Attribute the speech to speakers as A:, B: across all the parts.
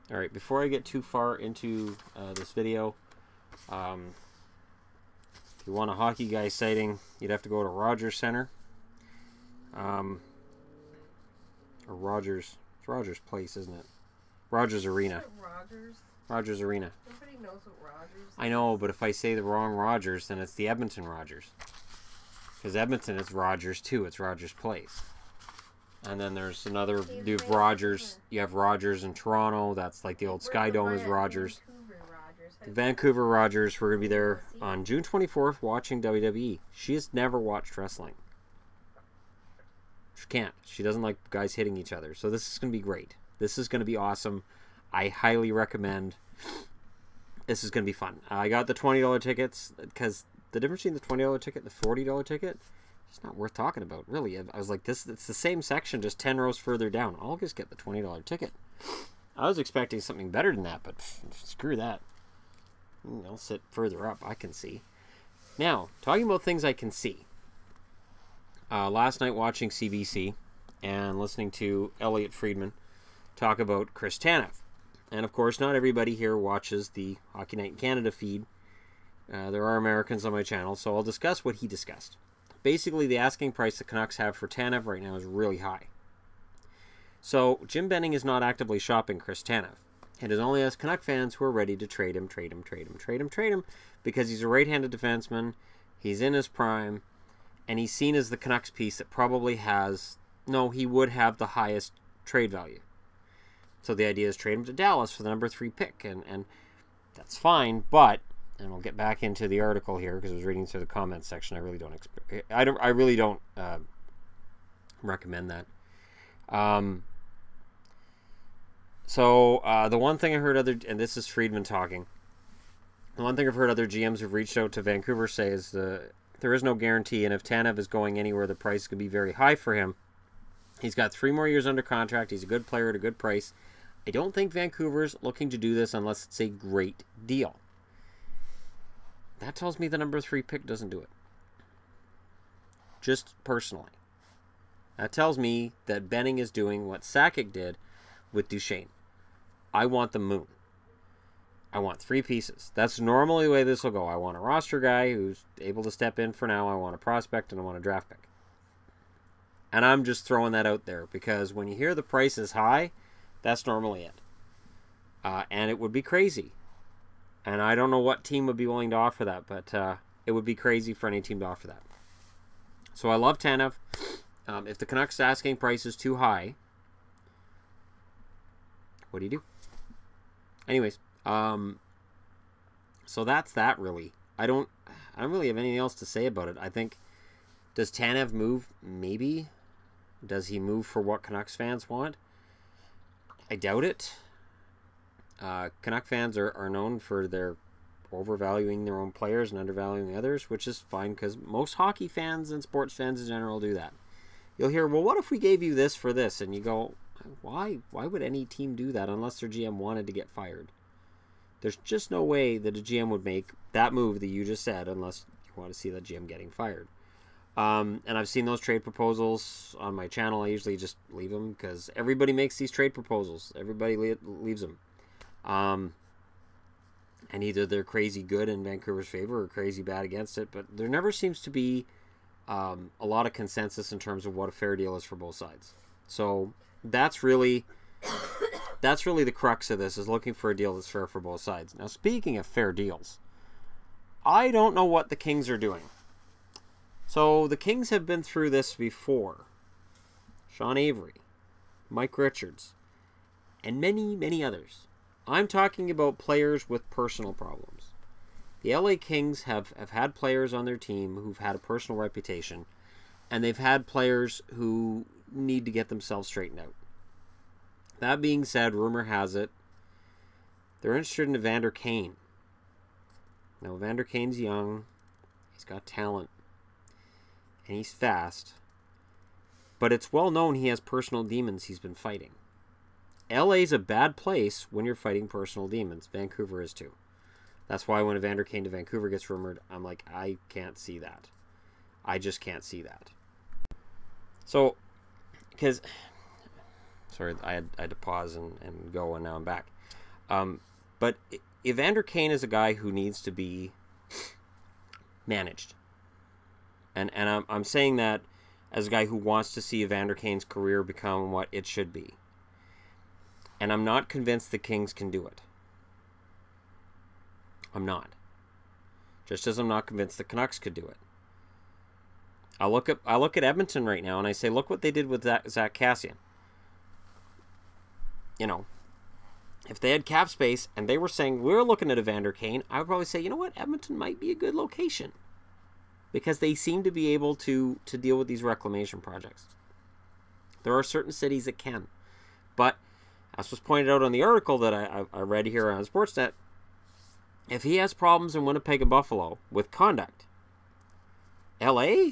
A: Alright, before I get too far into this video, if you want a hockey guy sighting, you'd have to go to Rogers Center. Or Rogers. It's Rogers Place, isn't it? Rogers Arena.
B: Rogers?
A: Rogers Arena.
B: Nobody knows what Rogers is.
A: I know, but if I say the wrong Rogers, then it's the Edmonton Rogers. Because Edmonton is Rogers too. It's Rogers Place. And then there's another dude, Rogers. You have Rogers in Toronto. That's like the old Sky Dome is Rogers. The Vancouver Rogers. We're going to be there on June 24th watching WWE. She has never watched wrestling. She can't. She doesn't like guys hitting each other. So this is going to be great. This is going to be awesome. I highly recommend. This is going to be fun. I got the $20 tickets because the difference between the $20 ticket and the $40 ticket, it's not worth talking about, really. I was like, it's the same section, just 10 rows further down. I'll just get the $20 ticket. I was expecting something better than that, but screw that. I'll sit further up. I can see. Now, talking about things I can see. Last night watching CBC and listening to Elliot Friedman talk about Chris Tanev. And, of course, not everybody here watches the Hockey Night in Canada feed. There are Americans on my channel, so I'll discuss what he discussed. Basically, the asking price the Canucks have for Tanev right now is really high. So, Jim Benning is not actively shopping Chris Tanev. It is only us Canuck fans who are ready to trade him, because he's a right-handed defenseman, he's in his prime, and he's seen as the Canucks piece that probably has, no, he would have the highest trade value. So the idea is trade him to Dallas for the number 3 pick, and that's fine, but, and we'll get back into the article here because I was reading through the comments section. I really don't recommend that. The one thing I heard and this is Friedman talking, the one thing I've heard other GMs who've reached out to Vancouver say is there is no guarantee, and if Tanev is going anywhere, the price could be very high for him. He's got 3 more years under contract. He's a good player at a good price. I don't think Vancouver's looking to do this unless it's a great deal. That tells me the number 3 pick doesn't do it. Just personally. That tells me that Benning is doing what Sakic did with Duchesne. I want the moon. I want 3 pieces. That's normally the way this will go. I want a roster guy who's able to step in for now. I want a prospect, and I want a draft pick. And I'm just throwing that out there because when you hear the price is high, that's normally it. And it would be crazy. And I don't know what team would be willing to offer that, but it would be crazy for any team to offer that. So I love Tanev. If the Canucks asking price is too high, what do you do? Anyways, so that's that really. I don't really have anything else to say about it. I think, does Tanev move? Maybe. Does he move for what Canucks fans want? I doubt it. Canuck fans are known for their overvaluing their own players and undervaluing others, which is fine because most hockey fans and sports fans in general do that. You'll hear, well, what if we gave you this for this? And you go, why? Why would any team do that unless their GM wanted to get fired? There's just no way that a GM would make that move that you just said unless you want to see that GM getting fired. And I've seen those trade proposals on my channel. I usually just leave them because everybody makes these trade proposals. Everybody leaves them. And either they're crazy good in Vancouver's favor or crazy bad against it. But there never seems to be a lot of consensus in terms of what a fair deal is for both sides. So that's really the crux of this, is looking for a deal that's fair for both sides. Now, speaking of fair deals, I don't know what the Kings are doing. So the Kings have been through this before. Sean Avery, Mike Richards, and many, many others. I'm talking about players with personal problems. The LA Kings have had players on their team who've had a personal reputation, and they've had players who need to get themselves straightened out. That being said, rumor has it they're interested in Evander Kane. Now, Evander Kane's young. He's got talent. And he's fast. But it's well known he has personal demons he's been fighting. LA's a bad place when you're fighting personal demons. Vancouver is too. That's why when Evander Kane to Vancouver gets rumored, I'm like, I can't see that. I just can't see that. So, because Sorry, I had to pause and go, and now I'm back. But Evander Kane is a guy who needs to be managed. And I'm saying that as a guy who wants to see Evander Kane's career become what it should be. And I'm not convinced the Kings can do it. I'm not. Just as I'm not convinced the Canucks could do it. I look at Edmonton right now and I say, look what they did with Zach Kassian. You know, if they had cap space and they were saying, we're looking at Evander Kane, I would probably say, you know what, Edmonton might be a good location. Because they seem to be able to deal with these reclamation projects. There are certain cities that can. But, as was pointed out on the article that I read here on Sportsnet, if he has problems in Winnipeg and Buffalo with conduct, LA?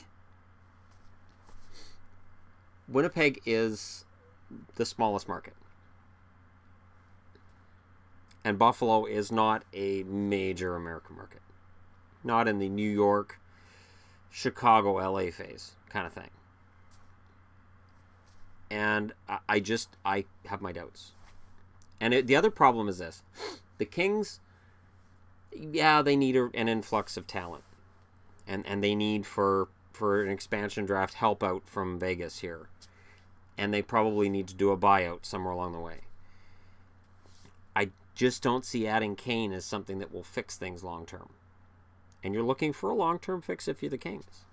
A: Winnipeg is the smallest market. And Buffalo is not a major American market. Not in the New York, Chicago, LA phase kind of thing. And I have my doubts. And the other problem is this. The Kings, yeah, they need an influx of talent. And they need for an expansion draft help out from Vegas here. And they probably need to do a buyout somewhere along the way. I just don't see adding Kane as something that will fix things long term. And you're looking for a long-term fix if you're the Kings.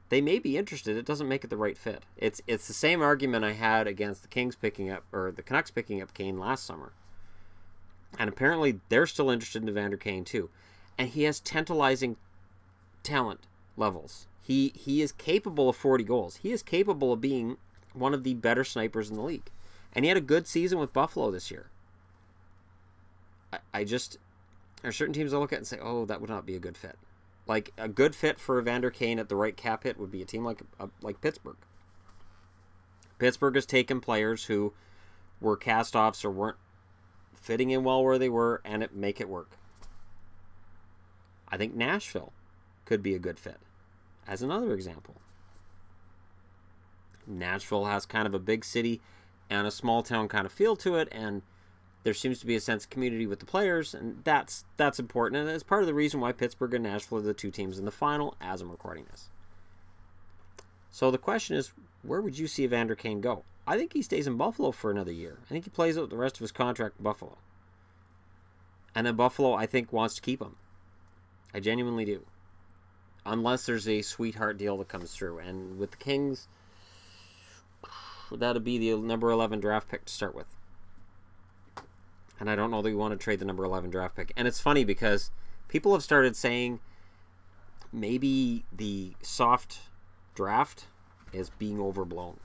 A: They may be interested. It doesn't make it the right fit. It's the same argument I had against the Kings picking up, or the Canucks picking up Kane last summer. And apparently they're still interested in Evander Kane too. And he has tantalizing talent levels. He is capable of 40 goals. He is capable of being one of the better snipers in the league. And he had a good season with Buffalo this year. There are certain teams I look at and say, oh, that would not be a good fit. Like, a good fit for Evander Kane at the right cap hit would be a team like Pittsburgh. Pittsburgh has taken players who were cast-offs or weren't fitting in well where they were and make it work. I think Nashville could be a good fit, as another example. Nashville has kind of a big city and a small town kind of feel to it, and there seems to be a sense of community with the players, and that's important. And that's part of the reason why Pittsburgh and Nashville are the two teams in the final as I'm recording this. So the question is, where would you see Evander Kane go? I think he stays in Buffalo for another year. I think he plays out the rest of his contract in Buffalo. And then Buffalo, I think, wants to keep him. I genuinely do. Unless there's a sweetheart deal that comes through. And with the Kings, that'll be the number 11 draft pick to start with. And I don't know that we want to trade the number 11 draft pick. And it's funny because people have started saying maybe the soft draft is being overblown.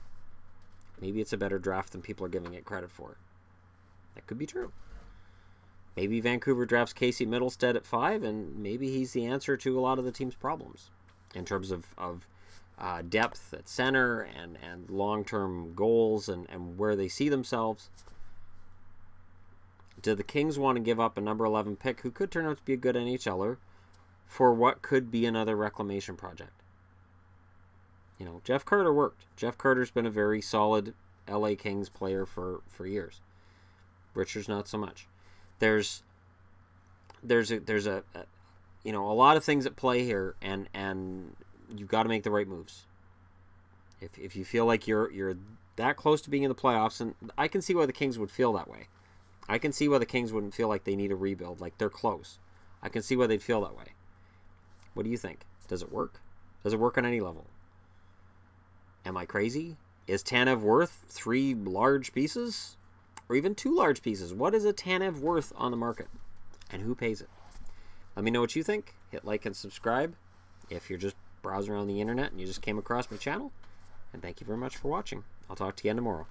A: Maybe it's a better draft than people are giving it credit for. That could be true. Maybe Vancouver drafts Casey Middlestead at 5, and maybe he's the answer to a lot of the team's problems in terms of depth at center and long-term goals and where they see themselves. Do the Kings want to give up a number 11 pick who could turn out to be a good NHLer for what could be another reclamation project? You know, Jeff Carter worked. Jeff Carter's been a very solid LA Kings player for years. Richards not so much. There's a lot of things at play here, and you've got to make the right moves. If you feel like you're that close to being in the playoffs, and I can see why the Kings would feel that way. I can see why the Kings wouldn't feel like they need a rebuild, like they're close. I can see why they'd feel that way. What do you think? Does it work? Does it work on any level? Am I crazy? Is Tanev worth 3 large pieces? Or even 2 large pieces? What is a Tanev worth on the market? And who pays it? Let me know what you think. Hit like and subscribe if you're just browsing around the internet and you just came across my channel. And thank you very much for watching. I'll talk to you again tomorrow.